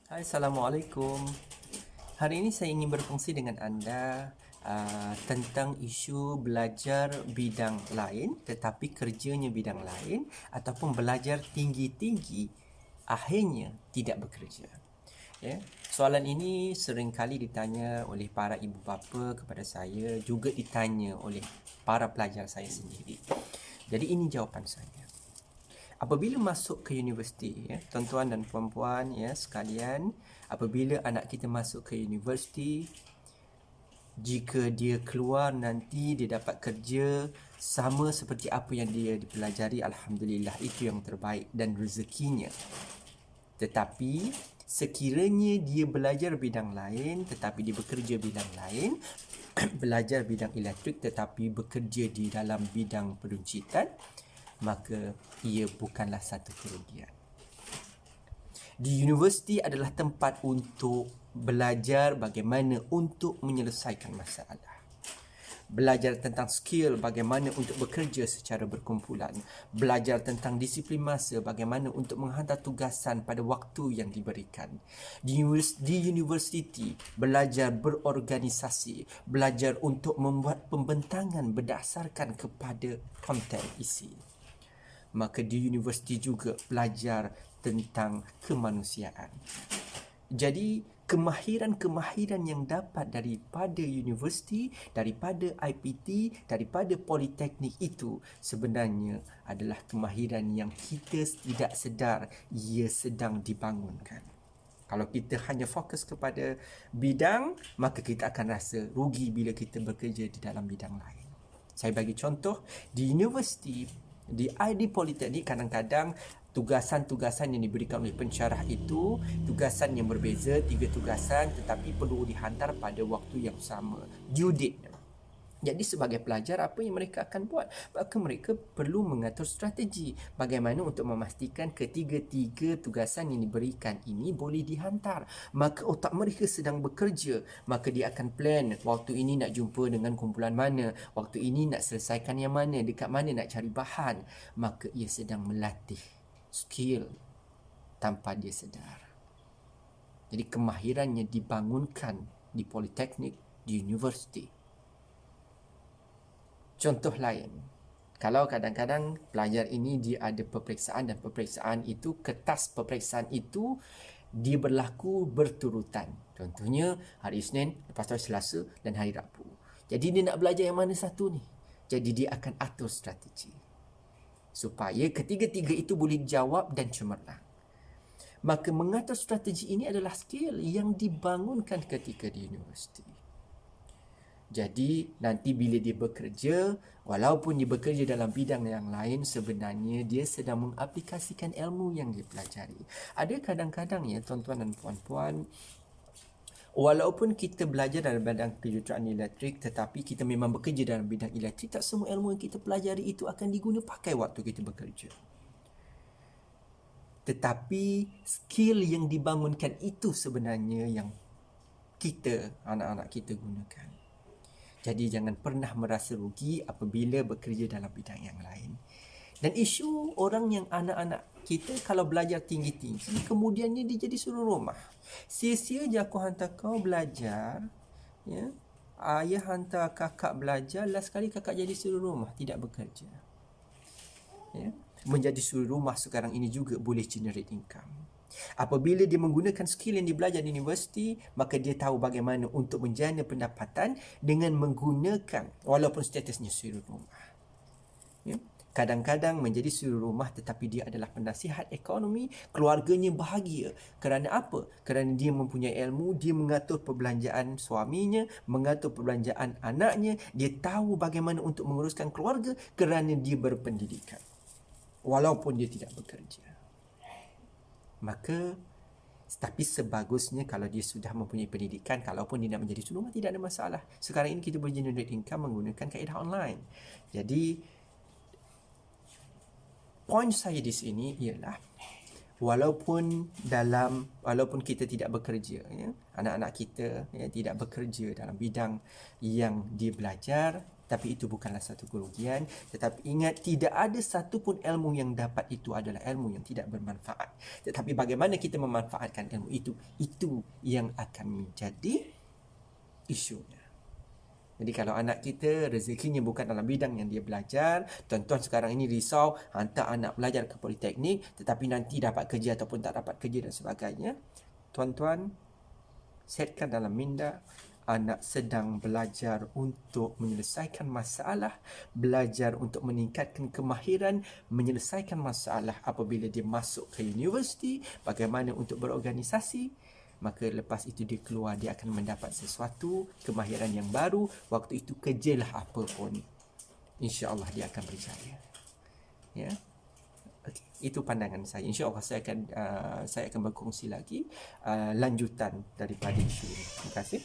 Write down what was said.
Hai, Assalamualaikum. Hari ini saya ingin berkongsi dengan anda tentang isu belajar bidang lain tetapi kerjanya bidang lain ataupun belajar tinggi-tinggi akhirnya tidak bekerja. Ya. Soalan ini seringkali ditanya oleh para ibu bapa kepada saya, juga ditanya oleh para pelajar saya sendiri. Jadi ini jawapan saya. Apabila masuk ke universiti, ya, tuan-tuan dan puan-puan ya sekalian, apabila anak kita masuk ke universiti, jika dia keluar nanti dia dapat kerja sama seperti apa yang dia dipelajari, alhamdulillah itu yang terbaik dan rezekinya. Tetapi sekiranya dia belajar bidang lain tetapi dia bekerja bidang lain, belajar bidang elektrik tetapi bekerja di dalam bidang peruncitan, maka ia bukanlah satu kerugian. Di universiti adalah tempat untuk belajar bagaimana untuk menyelesaikan masalah. Belajar tentang skill bagaimana untuk bekerja secara berkumpulan. Belajar tentang disiplin masa bagaimana untuk menghantar tugasan pada waktu yang diberikan. Di universiti, belajar berorganisasi. Belajar untuk membuat pembentangan berdasarkan kepada konten isi. Maka di universiti juga belajar tentang kemanusiaan. Jadi kemahiran-kemahiran yang dapat daripada universiti, daripada IPT, daripada politeknik itu sebenarnya adalah kemahiran yang kita tidak sedar ia sedang dibangunkan. Kalau kita hanya fokus kepada bidang, maka kita akan rasa rugi bila kita bekerja di dalam bidang lain. Saya bagi contoh, di universiti, di ID Politeknik kadang-kadang tugasan-tugasan yang diberikan oleh pensyarah itu tugasan yang berbeza, 3 tugasan tetapi perlu dihantar pada waktu yang sama, due date. Jadi sebagai pelajar apa yang mereka akan buat? Maka mereka perlu mengatur strategi bagaimana untuk memastikan ketiga-tiga tugasan yang diberikan ini boleh dihantar. Maka otak mereka sedang bekerja, maka dia akan plan waktu ini nak jumpa dengan kumpulan mana, waktu ini nak selesaikan yang mana, dekat mana nak cari bahan. Maka ia sedang melatih skill tanpa dia sedar. Jadi kemahirannya dibangunkan di politeknik, di universiti. Contoh lain, kalau kadang-kadang pelajar ini dia ada peperiksaan dan peperiksaan itu, kertas peperiksaan itu dia berlaku berturutan. Contohnya hari Isnin, lepas tu hari Selasa dan hari Rabu. Jadi dia nak belajar yang mana satu ni? Jadi dia akan atur strategi supaya ketiga-tiga itu boleh dijawab dan cemerlang. Maka mengatur strategi ini adalah skill yang dibangunkan ketika di universiti. Jadi nanti bila dia bekerja, walaupun dia bekerja dalam bidang yang lain, sebenarnya dia sedang mengaplikasikan ilmu yang dia pelajari. Ada kadang-kadang ya tuan-tuan dan puan-puan, walaupun kita belajar dalam bidang kejuruteraan elektrik tetapi kita memang bekerja dalam bidang elektrik, tak semua ilmu yang kita pelajari itu akan diguna pakai waktu kita bekerja. Tetapi skill yang dibangunkan itu sebenarnya yang kita, anak-anak kita gunakan. Jadi jangan pernah merasa rugi apabila bekerja dalam bidang yang lain. Dan isu orang yang anak-anak kita kalau belajar tinggi-tinggi, kemudiannya dia jadi suruh rumah. Sia-sia je aku hantar kau belajar, ya. Ayah hantar kakak belajar, last kali kakak jadi suruh rumah, tidak bekerja. Ya. Menjadi suruh rumah sekarang ini juga boleh generate income. Apabila dia menggunakan skill yang dia belajar di universiti, maka dia tahu bagaimana untuk menjana pendapatan dengan menggunakan walaupun statusnya suri rumah. Ya. Kadang-kadang menjadi suri rumah tetapi dia adalah penasihat ekonomi, keluarganya bahagia. Kerana apa? Kerana dia mempunyai ilmu, dia mengatur perbelanjaan suaminya, mengatur perbelanjaan anaknya, dia tahu bagaimana untuk menguruskan keluarga kerana dia berpendidikan. Walaupun dia tidak bekerja. Maka tapi sebagusnya kalau dia sudah mempunyai pendidikan, kalaupun dia nak menjadi suri rumah tidak ada masalah. Sekarang ini kita boleh generate income menggunakan kaedah online. Jadi poin saya di sini ialah walaupun kita tidak bekerja, ya, anak-anak kita ya, tidak bekerja dalam bidang yang dia belajar, Tapi itu bukanlah satu kerugian. Tetapi ingat, tidak ada satu pun ilmu yang dapat itu adalah ilmu yang tidak bermanfaat. Tetapi bagaimana kita memanfaatkan ilmu itu yang akan menjadi isunya. Jadi kalau anak kita rezekinya bukan dalam bidang yang dia belajar, tuan-tuan sekarang ini risau hantar anak belajar ke politeknik tetapi nanti dapat kerja ataupun tak dapat kerja dan sebagainya. Tuan-tuan, setkan dalam minda anak sedang belajar untuk menyelesaikan masalah, belajar untuk meningkatkan kemahiran menyelesaikan masalah apabila dia masuk ke universiti, bagaimana untuk berorganisasi. Maka lepas itu dia keluar, dia akan mendapat sesuatu, kemahiran yang baru. Waktu itu kerjalah apa pun, insya-Allah dia akan berjaya. Ya. Okay. Itu pandangan saya. InsyaAllah saya akan berkongsi lagi lanjutan daripada isu ini. Terima kasih.